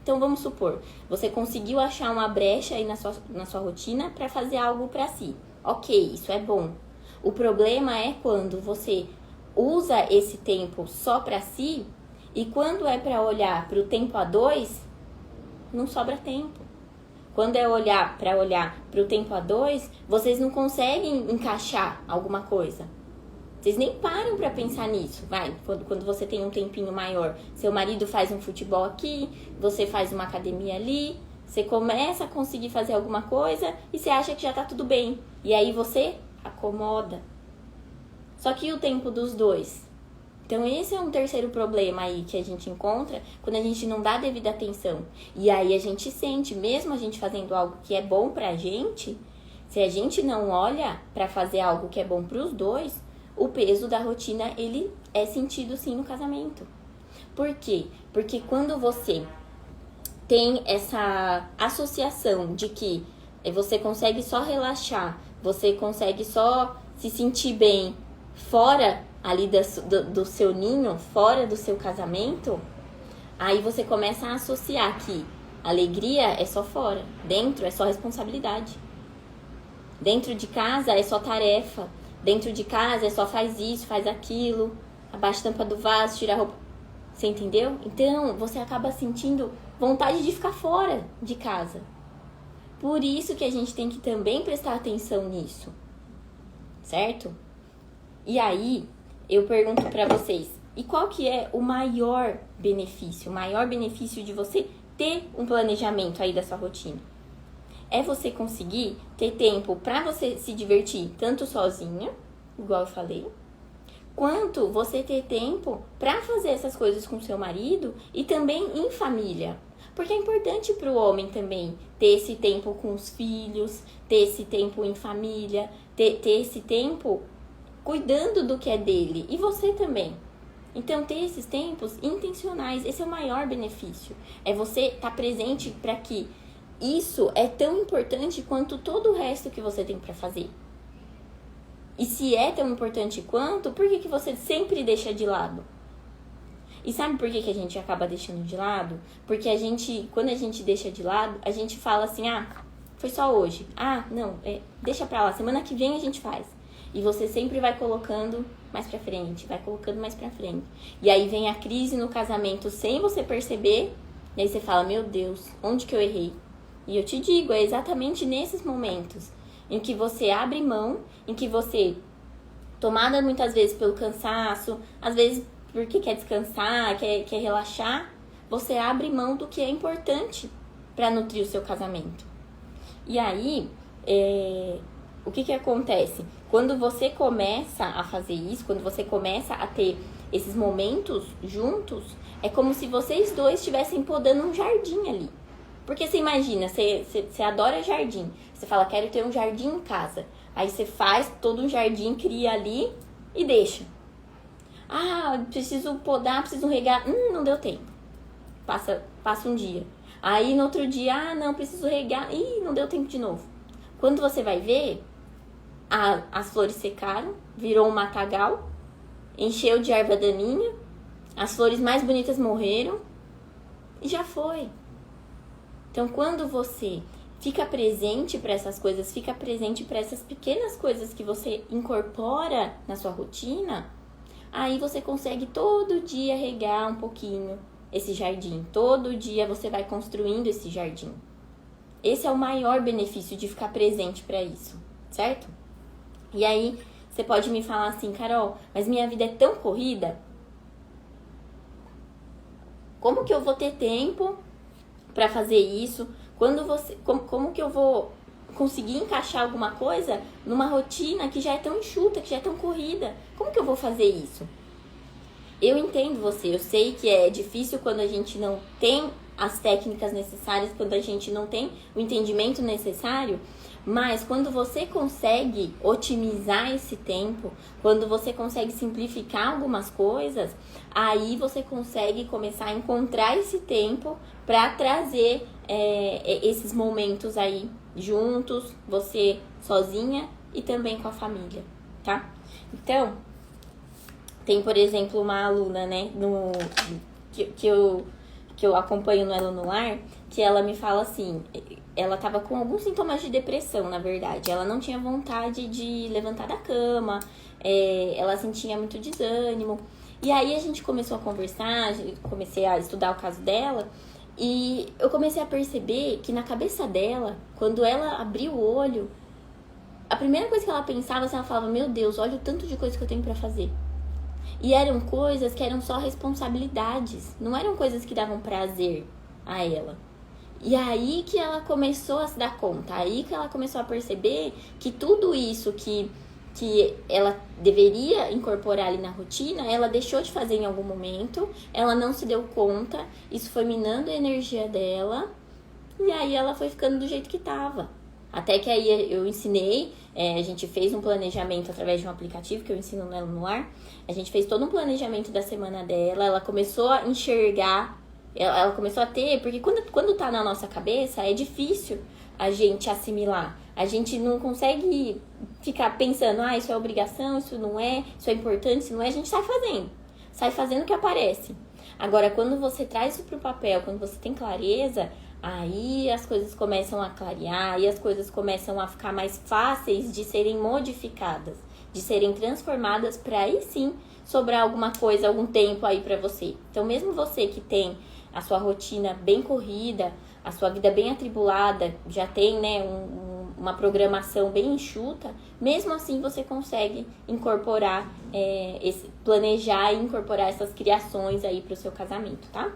Então, vamos supor, você conseguiu achar uma brecha aí na sua rotina para fazer algo para si. Ok, isso é bom. O problema é quando você usa esse tempo só para si e quando é para olhar para o tempo a dois, não sobra tempo. Quando é para olhar para o tempo a dois, vocês não conseguem encaixar alguma coisa. Vocês nem param para pensar nisso. Quando você tem um tempinho maior, seu marido faz um futebol aqui, você faz uma academia ali, você começa a conseguir fazer alguma coisa e você acha que já tá tudo bem. E aí você acomoda. Só que o tempo dos dois? Então esse é um terceiro problema aí que a gente encontra quando a gente não dá devida atenção. E aí a gente sente, mesmo a gente fazendo algo que é bom pra gente, se a gente não olha pra fazer algo que é bom pros dois, o peso da rotina, ele é sentido sim no casamento. Por quê? Porque quando você tem essa associação de que você consegue só relaxar, você consegue só se sentir bem fora ali do seu ninho, fora do seu casamento, aí você começa a associar que alegria é só fora, dentro é só responsabilidade. Dentro de casa é só tarefa, dentro de casa é só faz isso, faz aquilo, abaixa a tampa do vaso, tira a roupa. Você entendeu? Então, você acaba sentindo vontade de ficar fora de casa. Por isso que a gente tem que também prestar atenção nisso. Certo? E aí, eu pergunto pra vocês, e qual que é o maior benefício? O maior benefício de você ter um planejamento aí da sua rotina? É você conseguir ter tempo pra você se divertir, tanto sozinha, igual eu falei, quanto você ter tempo pra fazer essas coisas com seu marido e também em família. Porque é importante pro homem também ter esse tempo com os filhos, ter esse tempo em família, ter esse tempo cuidando do que é dele. E você também. Então, ter esses tempos intencionais, esse é o maior benefício. É você estar presente para que isso é tão importante quanto todo o resto que você tem para fazer. E se é tão importante quanto, por que você sempre deixa de lado? E sabe por que a gente acaba deixando de lado? Porque quando a gente deixa de lado, a gente fala assim, foi só hoje. Não, deixa pra lá, semana que vem a gente faz. E você sempre vai colocando mais pra frente, vai colocando mais pra frente. E aí vem a crise no casamento sem você perceber, e aí você fala, meu Deus, onde que eu errei? E eu te digo, é exatamente nesses momentos em que você abre mão, em que você, tomada muitas vezes pelo cansaço, às vezes porque quer descansar, quer relaxar, você abre mão do que é importante para nutrir o seu casamento. E aí, o que acontece? Quando você começa a fazer isso, quando você começa a ter esses momentos juntos, é como se vocês dois estivessem podando um jardim ali. Porque você imagina, você adora jardim. Você fala, quero ter um jardim em casa. Aí você faz todo um jardim, cria ali e deixa. Preciso podar, preciso regar. Não deu tempo. Passa um dia. Aí no outro dia, não, preciso regar. Não deu tempo de novo. Quando você vai ver, as flores secaram, virou um matagal, encheu de erva daninha, as flores mais bonitas morreram e já foi. Então, quando você fica presente para essas coisas, fica presente para essas pequenas coisas que você incorpora na sua rotina, aí você consegue todo dia regar um pouquinho esse jardim. Todo dia você vai construindo esse jardim. Esse é o maior benefício de ficar presente para isso, certo? E aí, você pode me falar assim, Carol, mas minha vida é tão corrida. Como que eu vou ter tempo para fazer isso? Como que eu vou conseguir encaixar alguma coisa numa rotina que já é tão enxuta, que já é tão corrida? Como que eu vou fazer isso? Eu entendo você, eu sei que é difícil quando a gente não tem as técnicas necessárias, quando a gente não tem o entendimento necessário, mas quando você consegue otimizar esse tempo, quando você consegue simplificar algumas coisas, aí você consegue começar a encontrar esse tempo para trazer esses momentos aí juntos, você sozinha e também com a família, tá? Então, tem, por exemplo, uma aluna, né, que que eu acompanho no Elo no Lar, que ela me fala assim, ela tava com alguns sintomas de depressão, na verdade. Ela não tinha vontade de levantar da cama, ela sentia muito desânimo. E aí a gente começou a conversar, comecei a estudar o caso dela, e eu comecei a perceber que na cabeça dela, quando ela abriu o olho, a primeira coisa que ela pensava, ela falava, meu Deus, olha o tanto de coisa que eu tenho pra fazer. E eram coisas que eram só responsabilidades, não eram coisas que davam prazer a ela. E aí que ela começou a se dar conta, aí que ela começou a perceber que tudo isso que ela deveria incorporar ali na rotina, ela deixou de fazer em algum momento, ela não se deu conta, isso foi minando a energia dela, e aí ela foi ficando do jeito que tava. Até que aí eu ensinei, a gente fez um planejamento através de um aplicativo que eu ensino nela no ar. A gente fez todo um planejamento da semana dela, ela começou a enxergar, ela começou a ter, porque quando tá na nossa cabeça é difícil a gente assimilar. A gente não consegue ficar pensando, isso é obrigação, isso não é, isso é importante, isso não é, a gente sai fazendo o que aparece. Agora, quando você traz isso pro papel, quando você tem clareza, aí as coisas começam a clarear, aí as coisas começam a ficar mais fáceis de serem modificadas, de serem transformadas para aí sim sobrar alguma coisa, algum tempo aí para você. Então, mesmo você que tem a sua rotina bem corrida, a sua vida bem atribulada, já tem, né, uma programação bem enxuta, mesmo assim você consegue incorporar, planejar e incorporar essas criações aí para o seu casamento, tá?